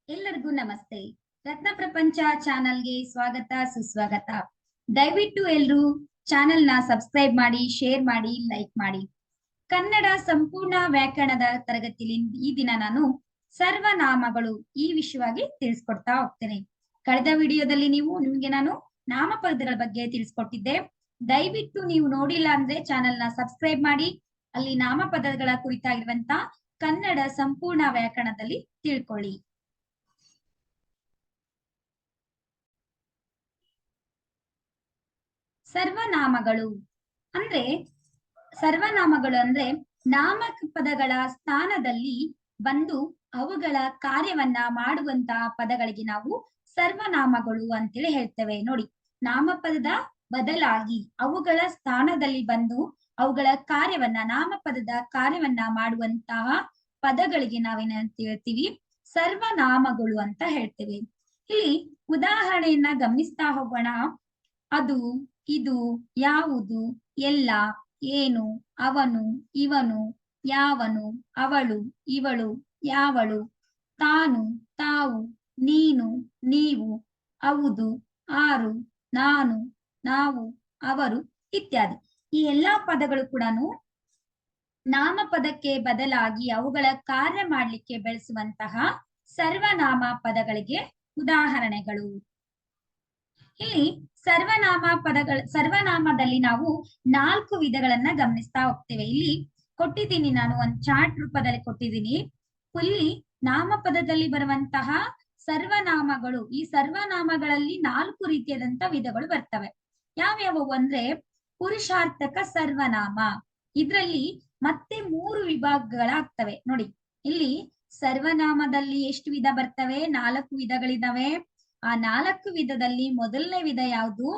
ಎಲ್ಲರಿಗೂ ನಮಸ್ತೆ. ರತ್ನ ಪ್ರಪಂಚ ಚಾನಲ್ಗೆ ಸ್ವಾಗತ ಸುಸ್ವಾಗತ. ದಯವಿಟ್ಟು ಎಲ್ಲರೂ ಚಾನೆಲ್ನ ಸಬ್ಸ್ಕ್ರೈಬ್ ಮಾಡಿ, ಶೇರ್ ಮಾಡಿ, ಲೈಕ್ ಮಾಡಿ. ಕನ್ನಡ ಸಂಪೂರ್ಣ ವ್ಯಾಕರಣದ ತರಗತಿಯಲ್ಲಿ ಈ ದಿನ ನಾನು ಸರ್ವನಾಮಗಳು ಈ ವಿಷಯವಾಗಿ ತಿಳಿಸ್ಕೊಡ್ತಾ ಹೋಗ್ತೇನೆ. ಕಳೆದ ವಿಡಿಯೋದಲ್ಲಿ ನಿಮಗೆ ನಾನು ನಾಮಪದಗಳ ಬಗ್ಗೆ ತಿಳಿಸ್ಕೊಟ್ಟಿದ್ದೆ. ದಯವಿಟ್ಟು ನೀವು ನೋಡಿಲ್ಲ ಅಂದ್ರೆ ಚಾನೆಲ್ನ ಸಬ್ಸ್ಕ್ರೈಬ್ ಮಾಡಿ, ಅಲ್ಲಿ ನಾಮಪದಗಳ ಕುರಿತಾಗಿರುವಂತ ಕನ್ನಡ ಸಂಪೂರ್ಣ ವ್ಯಾಕರಣದಲ್ಲಿ ತಿಳ್ಕೊಳ್ಳಿ. ಸರ್ವನಾಮಗಳು ಅಂದ್ರೆ ನಾಮಪದಗಳ ಸ್ಥಾನದಲ್ಲಿ ಬಂದು ಅವುಗಳ ಕಾರ್ಯವನ್ನ ಮಾಡುವಂತಹ ಪದಗಳಿಗೆ ನಾವು ಸರ್ವನಾಮಗಳು ಅಂತೇಳಿ ಹೇಳ್ತೇವೆ. ನೋಡಿ, ನಾಮಪದದ ಬದಲಾಗಿ ಅವುಗಳ ಸ್ಥಾನದಲ್ಲಿ ಬಂದು ಅವುಗಳ ನಾಮಪದದ ಕಾರ್ಯವನ್ನ ಮಾಡುವಂತಹ ಪದಗಳಿಗೆ ನಾವೇನಂತ ಹೇಳ್ತೀವಿ? ಸರ್ವನಾಮಗಳು ಅಂತ ಹೇಳ್ತೇವೆ. ಇಲ್ಲಿ ಉದಾಹರಣೆಯನ್ನ ಗಮನಿಸ್ತಾ ಹೋಗೋಣ. ಅದು, ಇದು, ಯಾವುದು, ಎಲ್ಲ, ಏನು, ಅವನು, ಇವನು, ಯಾವನು, ಅವಳು, ಇವಳು, ಯಾವಳು, ತಾನು, ತಾವು, ನೀನು, ನೀವು, ಹೌದು, ಆರು, ನಾನು, ನಾವು, ಅವರು ಇತ್ಯಾದಿ. ಈ ಎಲ್ಲಾ ಪದಗಳು ಕೂಡ ನಾಮಪದಕ್ಕೆ ಬದಲಾಗಿ ಅವುಗಳ ಕಾರ್ಯ ಮಾಡಲಿಕ್ಕೆ ಬೆಳೆಸುವಂತಹ ಸರ್ವನಾಮ ಪದಗಳಿಗೆ ಉದಾಹರಣೆಗಳು. ಇಲ್ಲಿ ಸರ್ವನಾಮದಲ್ಲಿ ನಾವು 4 ವಿಧಗಳನ್ನ ಗಮನಿಸ್ತಾ ಹೋಗ್ತೇವೆ. ಇಲ್ಲಿ ಕೊಟ್ಟಿದ್ದೀನಿ, ನಾನು ಒಂದು ಚಾರ್ಟ್ ರೂಪದಲ್ಲಿ ಕೊಟ್ಟಿದ್ದೀನಿ. ಇಲ್ಲಿ ನಾಮಪದದಲ್ಲಿ ಬರುವಂತಹ ಸರ್ವನಾಮಗಳು, ಈ ಸರ್ವನಾಮಗಳಲ್ಲಿ 4 ರೀತಿಯಾದಂತ ವಿಧಗಳು ಬರ್ತವೆ. ಯಾವ್ಯಾವು ಅಂದ್ರೆ ಪುರುಷಾರ್ಥಕ ಸರ್ವನಾಮ. ಇದರಲ್ಲಿ ಮತ್ತೆ 3 ವಿಭಾಗಗಳಾಗ್ತವೆ. ನೋಡಿ, ಇಲ್ಲಿ ಸರ್ವನಾಮದಲ್ಲಿ ಎಷ್ಟು ವಿಧ ಬರ್ತವೆ? 4 ವಿಧಗಳಿದಾವೆ. ಆ 4 ವಿಧದಲ್ಲಿ ಮೊದಲನೇ ವಿಧ ಯಾವುದು?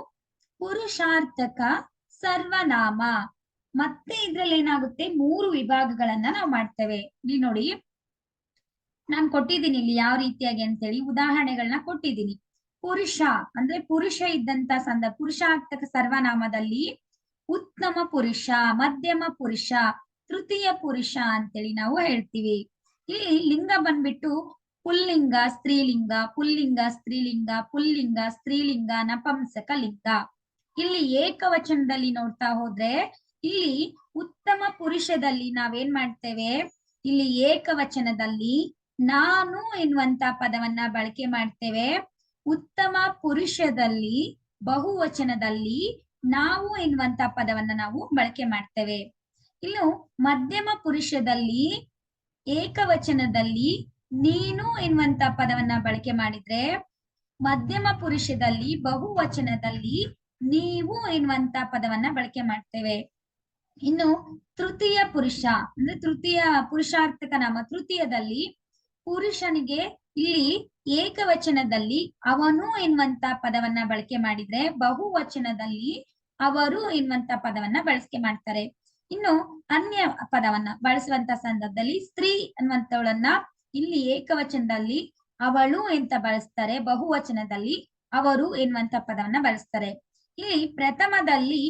ಪುರುಷಾರ್ಥಕ ಸರ್ವನಾಮ. ಮತ್ತೆ ಇದ್ರಲ್ಲಿ ಏನಾಗುತ್ತೆ? 3 ವಿಭಾಗಗಳನ್ನ ನಾವು ಮಾಡ್ತೇವೆ. ಇಲ್ಲಿ ನೋಡಿ, ನಾನು ಕೊಟ್ಟಿದ್ದೀನಿ ಇಲ್ಲಿ ಯಾವ ರೀತಿಯಾಗಿ ಅಂತೇಳಿ ಉದಾಹರಣೆಗಳನ್ನ ಕೊಟ್ಟಿದ್ದೀನಿ. ಪುರುಷ ಅಂದ್ರೆ ಪುರುಷ ಇದ್ದಂತ ಪುರುಷಾರ್ಥಕ ಸರ್ವನಾಮದಲ್ಲಿ ಉತ್ತಮ ಪುರುಷ, ಮಧ್ಯಮ ಪುರುಷ, ತೃತೀಯ ಪುರುಷ ಅಂತೇಳಿ ನಾವು ಹೇಳ್ತೀವಿ. ಇಲ್ಲಿ ಲಿಂಗ ಬಂದ್ಬಿಟ್ಟು ಪುಲ್ಲಿಂಗ, ಸ್ತ್ರೀಲಿಂಗ, ಪುಲ್ಲಿಂಗ, ಸ್ತ್ರೀಲಿಂಗ, ಪುಲ್ಲಿಂಗ, ಸ್ತ್ರೀಲಿಂಗ, ನಪಂಸಕ ಲಿಂಗ. ಇಲ್ಲಿ ಏಕವಚನದಲ್ಲಿ ನೋಡ್ತಾ ಹೋದ್ರೆ, ಇಲ್ಲಿ ಉತ್ತಮ ಪುರುಷದಲ್ಲಿ ನಾವೇನ್ ಮಾಡ್ತೇವೆ? ಇಲ್ಲಿ ಏಕವಚನದಲ್ಲಿ ನಾನು ಎನ್ನುವಂತ ಪದವನ್ನ ಬಳಕೆ ಮಾಡ್ತೇವೆ. ಉತ್ತಮ ಪುರುಷದಲ್ಲಿ ಬಹುವಚನದಲ್ಲಿ ನಾವು ಎನ್ನುವಂತ ಪದವನ್ನ ನಾವು ಬಳಕೆ ಮಾಡ್ತೇವೆ. ಇನ್ನು ಮಧ್ಯಮ ಪುರುಷದಲ್ಲಿ ಏಕವಚನದಲ್ಲಿ ನೀನು ಎನ್ನುವಂತ ಪದವನ್ನ ಬಳಕೆ ಮಾಡಿದ್ರೆ, ಮಧ್ಯಮ ಪುರುಷದಲ್ಲಿ ಬಹುವಚನದಲ್ಲಿ ನೀವು ಎನ್ನುವಂತ ಪದವನ್ನ ಬಳಕೆ ಮಾಡ್ತೇವೆ. ಇನ್ನು ತೃತೀಯ ಪುರುಷ ಅಂದ್ರೆ ತೃತೀಯ ಪುರುಷಾರ್ಥಕ ನಾಮ, ತೃತೀಯದಲ್ಲಿ ಪುರುಷನಿಗೆ ಇಲ್ಲಿ ಏಕವಚನದಲ್ಲಿ ಅವನು ಎನ್ನುವಂತ ಪದವನ್ನ ಬಳಕೆ ಮಾಡಿದ್ರೆ, ಬಹುವಚನದಲ್ಲಿ ಅವರು ಎನ್ನುವಂತ ಪದವನ್ನ ಬಳಕೆ ಮಾಡ್ತಾರೆ. ಇನ್ನು ಅನ್ಯ ಪದವನ್ನ ಬಳಸುವಂತ ಸಂದರ್ಭದಲ್ಲಿ ಸ್ತ್ರೀ ಅನ್ನುವಂಥವಳನ್ನ ಇಲ್ಲಿ ಏಕವಚನದಲ್ಲಿ ಅವಳು ಅಂತ ಬಳಸ್ತಾರೆ, ಬಹುವಚನದಲ್ಲಿ ಅವರು ಎನ್ನುವಂತ ಪದವನ್ನ ಬಳಸ್ತಾರೆ. ಇಲ್ಲಿ ಪ್ರಥಮದಲ್ಲಿ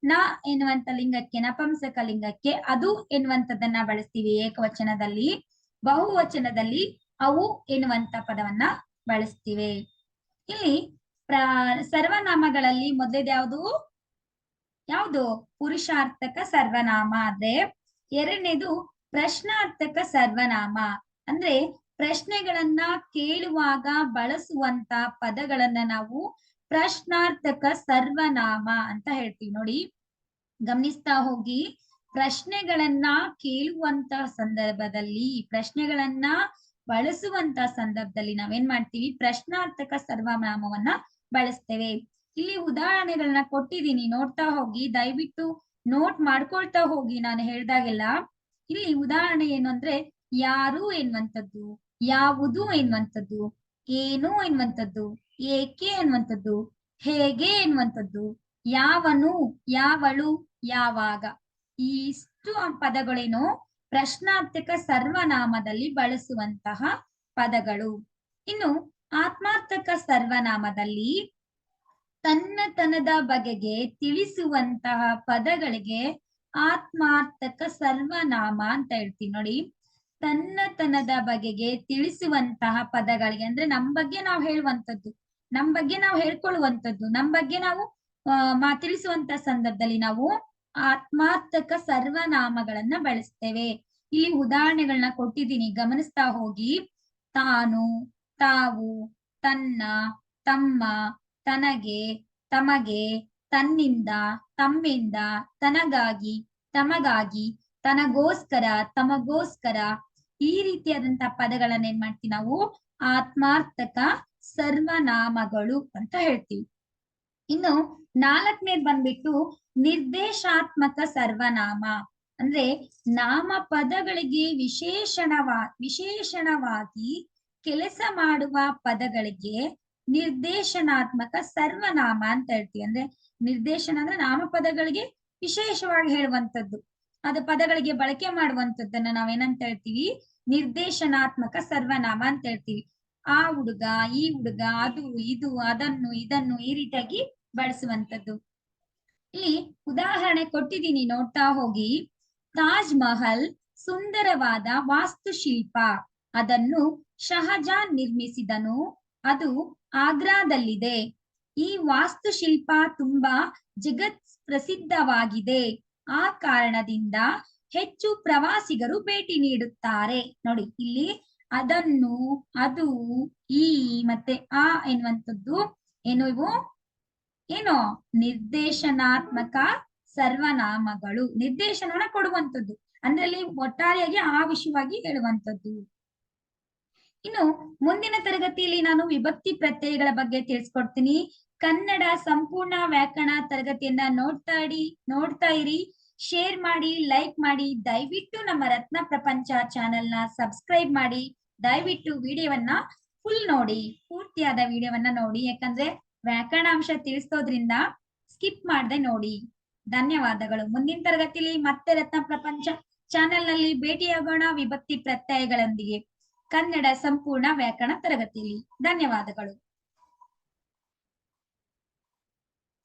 ನ ಎನ್ನುವಂತ ಲಿಂಗಕ್ಕೆ, ನಪಂಸಕ ಲಿಂಗಕ್ಕೆ ಅದು ಎನ್ನುವಂಥದ್ದನ್ನ ಬಳಸ್ತೀವಿ ಏಕವಚನದಲ್ಲಿ. ಬಹುವಚನದಲ್ಲಿ ಅವು ಎನ್ನುವಂತ ಪದವನ್ನ ಬಳಸ್ತೀವಿ. ಇಲ್ಲಿ ಸರ್ವನಾಮಗಳಲ್ಲಿ ಮೊದಲೇದು ಯಾವುದು? ಪುರುಷಾರ್ಥಕ ಸರ್ವನಾಮ. ಆದ್ರೆ ಎರಡನೇದು ಪ್ರಶ್ನಾರ್ಥಕ ಸರ್ವನಾಮ. ಅಂದ್ರೆ ಪ್ರಶ್ನೆಗಳನ್ನ ಕೇಳುವಾಗ ಬಳಸುವಂತ ಪದಗಳನ್ನ ನಾವು ಪ್ರಶ್ನಾರ್ಥಕ ಸರ್ವನಾಮ ಅಂತ ಹೇಳ್ತೀವಿ. ನೋಡಿ, ಗಮನಿಸ್ತಾ ಹೋಗಿ. ಪ್ರಶ್ನೆಗಳನ್ನ ಕೇಳುವಂತ ಸಂದರ್ಭದಲ್ಲಿ, ಪ್ರಶ್ನೆಗಳನ್ನ ಬಳಸುವಂತ ಸಂದರ್ಭದಲ್ಲಿ ನಾವೇನ್ ಮಾಡ್ತೀವಿ? ಪ್ರಶ್ನಾರ್ಥಕ ಸರ್ವನಾಮವನ್ನ ಬಳಸ್ತೇವೆ. ಇಲ್ಲಿ ಉದಾಹರಣೆಗಳನ್ನ ಕೊಟ್ಟಿದ್ದೀನಿ, ನೋಡ್ತಾ ಹೋಗಿ. ದಯವಿಟ್ಟು ನೋಟ್ ಮಾಡ್ಕೊಳ್ತಾ ಹೋಗಿ ನಾನು ಹೇಳ್ದಾಗೆಲ್ಲ. ಇಲ್ಲಿ ಉದಾಹರಣೆ ಏನು ಅಂದ್ರೆ, ಯಾರು ಎನ್ನುವಂಥದ್ದು, ಯಾವುದು ಎನ್ನುವಂಥದ್ದು, ಏನು ಎನ್ನುವಂಥದ್ದು, ಏಕೆ ಎನ್ನುವಂಥದ್ದು, ಹೇಗೆ ಎನ್ನುವಂಥದ್ದು, ಯಾವನು, ಯಾವಳು, ಯಾವಾಗ. ಇಷ್ಟು ಪದಗಳೇನು ಪ್ರಶ್ನಾರ್ಥಕ ಸರ್ವನಾಮದಲ್ಲಿ ಬಳಸುವಂತಹ ಪದಗಳು. ಇನ್ನು ಆತ್ಮಾರ್ಥಕ ಸರ್ವನಾಮದಲ್ಲಿ ತನ್ನತನದ ಬಗೆಗೆ ತಿಳಿಸುವಂತಹ ಪದಗಳಿಗೆ ಆತ್ಮಾರ್ಥಕ ಸರ್ವನಾಮ ಅಂತ ಹೇಳ್ತೀವಿ. ನೋಡಿ, ತನ್ನತನದ ಬಗೆಗೆ ತಿಳಿಸುವಂತಹ ಪದಗಳಿಗೆ, ಅಂದ್ರೆ ನಮ್ ಬಗ್ಗೆ ನಾವು ಹೇಳುವಂತದ್ದು, ನಮ್ ಬಗ್ಗೆ ನಾವು ಹೇಳ್ಕೊಳ್ಳುವಂತದ್ದು, ನಮ್ ಬಗ್ಗೆ ನಾವು ತಿಳಿಸುವಂತ ಸಂದರ್ಭದಲ್ಲಿ ನಾವು ಆತ್ಮಾರ್ಥಕ ಸರ್ವನಾಮಗಳನ್ನ ಬಳಸ್ತೇವೆ. ಇಲ್ಲಿ ಉದಾಹರಣೆಗಳನ್ನ ಕೊಟ್ಟಿದ್ದೀನಿ, ಗಮನಿಸ್ತಾ ಹೋಗಿ. ತಾನು, ತಾವು, ತನ್ನ, ತಮ್ಮ, ತನಗೆ, ತಮಗೆ, ತನ್ನಿಂದ, ತಮ್ಮಿಂದ, ತನಗಾಗಿ, ತಮಗಾಗಿ, ತನಗೋಸ್ಕರ, ತಮಗೋಸ್ಕರ, ಈ ರೀತಿಯಾದಂತಹ ಪದಗಳನ್ನ ಏನ್ ಮಾಡ್ತೀವಿ ನಾವು ಆತ್ಮಾರ್ಥಕ ಸರ್ವನಾಮಗಳು ಅಂತ ಹೇಳ್ತೀವಿ. ಇನ್ನು 4ನೇದ್ ಬಂದ್ಬಿಟ್ಟು ನಿರ್ದೇಶಾತ್ಮಕ ಸರ್ವನಾಮ. ಅಂದ್ರೆ ನಾಮ ಪದಗಳಿಗೆ ವಿಶೇಷಣವಾಗಿ ಕೆಲಸ ಮಾಡುವ ಪದಗಳಿಗೆ ನಿರ್ದೇಶನಾತ್ಮಕ ಸರ್ವನಾಮ ಅಂತ ಹೇಳ್ತೀವಿ. ಅಂದ್ರೆ ನಿರ್ದೇಶನ ಅಂದ್ರೆ ನಾಮಪದಗಳಿಗೆ ವಿಶೇಷವಾಗಿ ಹೇಳುವಂತದ್ದು, ಅದು ಪದಗಳಿಗೆ ಬಳಕೆ ಮಾಡುವಂತದ್ದನ್ನ ನಾವೇನಂತ ಹೇಳ್ತೀವಿ, ನಿರ್ದೇಶನಾತ್ಮಕ ಸರ್ವನಾಮ ಅಂತ ಹೇಳ್ತೀವಿ. ಆ ಹುಡುಗ, ಈ ಹುಡುಗ, ಅದು, ಇದು, ಅದನ್ನು, ಇದನ್ನು, ಈ ರೀತಿಯಾಗಿ ಬಳಸುವಂತದ್ದು. ಇಲ್ಲಿ ಉದಾಹರಣೆ ಕೊಟ್ಟಿದ್ದೀನಿ, ನೋಡ್ತಾ ಹೋಗಿ. ತಾಜ್ ಮಹಲ್ ಸುಂದರವಾದ ವಾಸ್ತುಶಿಲ್ಪ, ಅದನ್ನು ಶಹಜಾನ್ ನಿರ್ಮಿಸಿದನು, ಅದು ಆಗ್ರಾದಲ್ಲಿದೆ. ಈ ವಾಸ್ತುಶಿಲ್ಪ ತುಂಬಾ ಜಗತ್ ಪ್ರಸಿದ್ಧವಾಗಿದೆ, ಆ ಕಾರಣದಿಂದ ಹೆಚ್ಚು ಪ್ರವಾಸಿಗರು ಭೇಟಿ ನೀಡುತ್ತಾರೆ. ನೋಡಿ ಇಲ್ಲಿ ಅದನ್ನು, ಅದು, ಈ ಮತ್ತೆ ಆ ಎನ್ನುವಂಥದ್ದು ಏನು ನಿರ್ದೇಶನಾತ್ಮಕ ಸರ್ವನಾಮಗಳು, ನಿರ್ದೇಶನವನ್ನ ಕೊಡುವಂಥದ್ದು, ಅಂದ್ರೆ ಅಲ್ಲಿ ಒಟ್ಟಾರೆಯಾಗಿ ಆ ವಿಷಯವಾಗಿ ಹೇಳುವಂಥದ್ದು. ಇನ್ನು ಮುಂದಿನ ತರಗತಿಯಲ್ಲಿ ನಾನು ವಿಭಕ್ತಿ ಪ್ರತ್ಯಯಗಳ ಬಗ್ಗೆ ತಿಳಿಸ್ಕೊಡ್ತೀನಿ. ಕನ್ನಡ ಸಂಪೂರ್ಣ ವ್ಯಾಕರಣ ತರಗತಿಯನ್ನ ನೋಡ್ತಾ ಇರಿ, ಶೇರ್ ಮಾಡಿ, ಲೈಕ್ ಮಾಡಿ. ದಯವಿಟ್ಟು ನಮ್ಮ ರತ್ನ ಪ್ರಪಂಚ ಚಾನೆಲ್ನ ಸಬ್ಸ್ಕ್ರೈಬ್ ಮಾಡಿ. ದಯವಿಟ್ಟು ವಿಡಿಯೋವನ್ನ ಫುಲ್ ನೋಡಿ, ಪೂರ್ತಿಯಾದ ವಿಡಿಯೋವನ್ನ ನೋಡಿ, ಯಾಕಂದ್ರೆ ವ್ಯಾಕರಣಾಂಶ ತಿಳಿಸೋದ್ರಿಂದ ಸ್ಕಿಪ್ ಮಾಡದೆ ನೋಡಿ. ಧನ್ಯವಾದಗಳು. ಮುಂದಿನ ತರಗತಿಯಲ್ಲಿ ಮತ್ತೆ ರತ್ನ ಪ್ರಪಂಚ ಚಾನೆಲ್ ನಲ್ಲಿ ಭೇಟಿಯಾಗೋಣ ವಿಭಕ್ತಿ ಪ್ರತ್ಯಯಗಳೊಂದಿಗೆ, ಕನ್ನಡ ಸಂಪೂರ್ಣ ವ್ಯಾಕರಣ ತರಗತಿಯಲ್ಲಿ. ಧನ್ಯವಾದಗಳು.